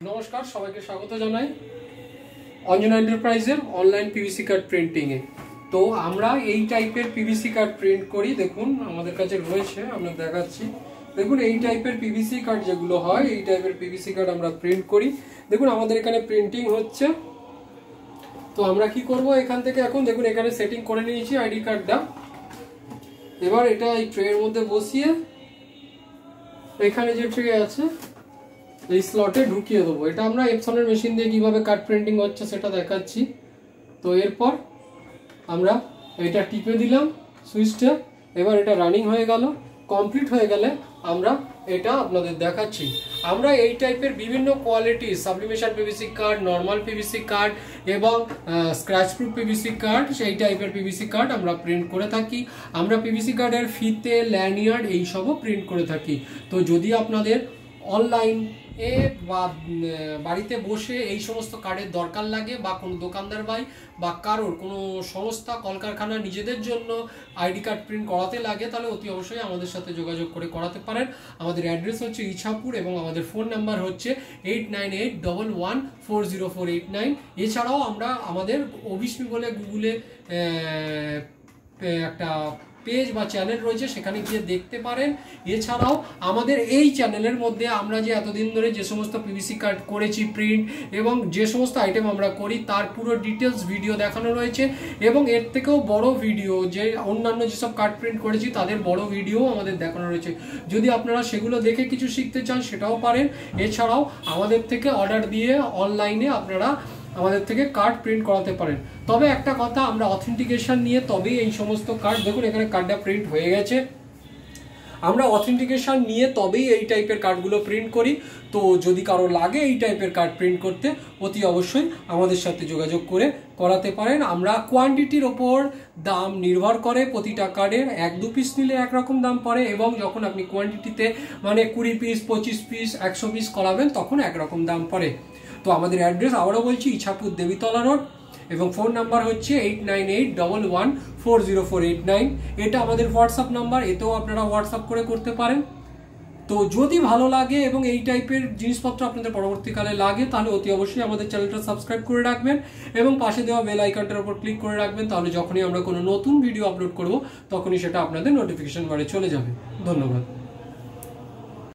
নমস্কার, সবাইকে স্বাগত জানাই অঞ্জনা এন্টারপ্রাইজের অনলাইন পিভিসি কার্ড প্রিন্টিং এ। তো আমরা এই টাইপের পিভিসি কার্ড প্রিন্ট করি। দেখুন আমাদের কাছে রয়েছে, আপনাদের দেখাচ্ছি। দেখুন এই টাইপের পিভিসি কার্ড যেগুলো হয়, এই টাইপের পিভিসি কার্ড আমরা প্রিন্ট করি। দেখুন আমাদের এখানে প্রিন্টিং হচ্ছে। তো আমরা কি করব, এখান থেকে এখন দেখুন এখানে সেটিং করে নিয়েছি আইডি কার্ডটা। এবার এটা এই ট্রের মধ্যে বসিয়ে এখানে যে ট্রে আছে এই স্লটে ঢুকিয়ে দেবো। এটা আমরা এপসনের মেশিন দিয়ে কিভাবে কার্ড প্রিন্টিং হচ্ছে সেটা দেখাচ্ছি। তো এরপর আমরা এটা টিপে দিলাম সুইচটা। এবার এটা রানিং হয়ে গেল। কমপ্লিট হয়ে গেলে আমরা এটা আপনাদের দেখাচ্ছি। আমরা এই টাইপের বিভিন্ন quality sublimation PVC card, normal PVC card এবং স্ক্র্যাচ প্রুফ পিভিসি কার্ড, সেই টাইপের পিভিসি কার্ড আমরা প্রিন্ট করে থাকি। আমরা পিভিসি কার্ডের ফিতে, ল্যানিয়ার্ড এইসবও প্রিন্ট করে থাকি। তো যদি আপনাদের অনলাইন এ বা বাড়িতে বসে এই সমস্ত কার্ডের দরকার লাগে, বা কোনো দোকানদার ভাই বা কারোর কোনো সংস্থা কলকারখানা নিজেদের জন্য আইডি কার্ড প্রিন্ট করাতে লাগে, তাহলে অতি অবশ্যই আমাদের সাথে যোগাযোগ করে করাতে পারেন। আমাদের অ্যাড্রেস হচ্ছে ইছাপুর এবং আমাদের ফোন নাম্বার হচ্ছে 8981140489। এছাড়াও আমরা আমাদের অভিস্মি বলে গুগলে একটা পেজ বা চ্যানেল রয়েছে, সেখানে গিয়ে দেখতে পারেন। এছাড়াও আমাদের এই চ্যানেলের মধ্যে আমরা যে এতদিন ধরে যে সমস্ত পিভিসি কার্ড করেছি প্রিন্ট এবং যে সমস্ত আইটেম আমরা করি তার পুরো ডিটেলস ভিডিও দেখানো রয়েছে। এবং এর থেকেও বড় ভিডিও, যে অন্যান্য যেসব কার্ড প্রিন্ট করেছি তাদের বড় ভিডিও আমাদের দেখানো রয়েছে। যদি আপনারা সেগুলো দেখে কিছু শিখতে চান সেটাও পারেন। এছাড়াও আমাদের থেকে অর্ডার দিয়ে অনলাইনে আপনারা আমাদের থেকে কার্ড প্রিন্ট করাতে পারেন। তবে একটা কথা, আমরা অথেন্টিকেশন নিয়ে তবেই এই সমস্ত কার্ড, দেখুন এখানে কার্ডটা প্রিন্ট হয়ে গেছে, আমরা অথেন্টিকেশন নিয়ে তবেই এই টাইপের কার্ডগুলো প্রিন্ট করি। তো যদি কারো লাগে এই টাইপের কার্ড প্রিন্ট করতে, অতি অবশ্যই আমাদের সাথে যোগাযোগ করে করাতে পারেন। আমরা কোয়ান্টিটির ওপর দাম নির্ভর করে, প্রতিটা কার্ডের 1-2 পিস নিলে একরকম দাম পড়ে, এবং যখন আপনি কোয়ান্টিটিতে মানে 20 পিস, 25 পিস, 100 পিস করাবেন তখন একরকম দাম পড়ে। তো আমাদের অ্যাড্রেস আবারও বলছি, ইছাপুর দেবীতলা রোড, এবং ফোন নাম্বার হচ্ছে 8981140489। এটা আমাদের হোয়াটসঅ্যাপ নাম্বার, এতেও আপনারা হোয়াটসঅ্যাপ করে করতে পারেন। তো যদি ভালো লাগে এবং এই টাইপের জিনিসপত্র আপনাদের পরবর্তীকালে লাগে, তাহলে অতি অবশ্যই আমাদের চ্যানেলটা সাবস্ক্রাইব করে রাখবেন এবং পাশে দেওয়া বেল আইকনটার উপর ক্লিক করে রাখবেন। তাহলে যখনই আমরা কোনো নতুন ভিডিও আপলোড করব তখনই সেটা আপনাদের নোটিফিকেশন বারে চলে যাবে। ধন্যবাদ।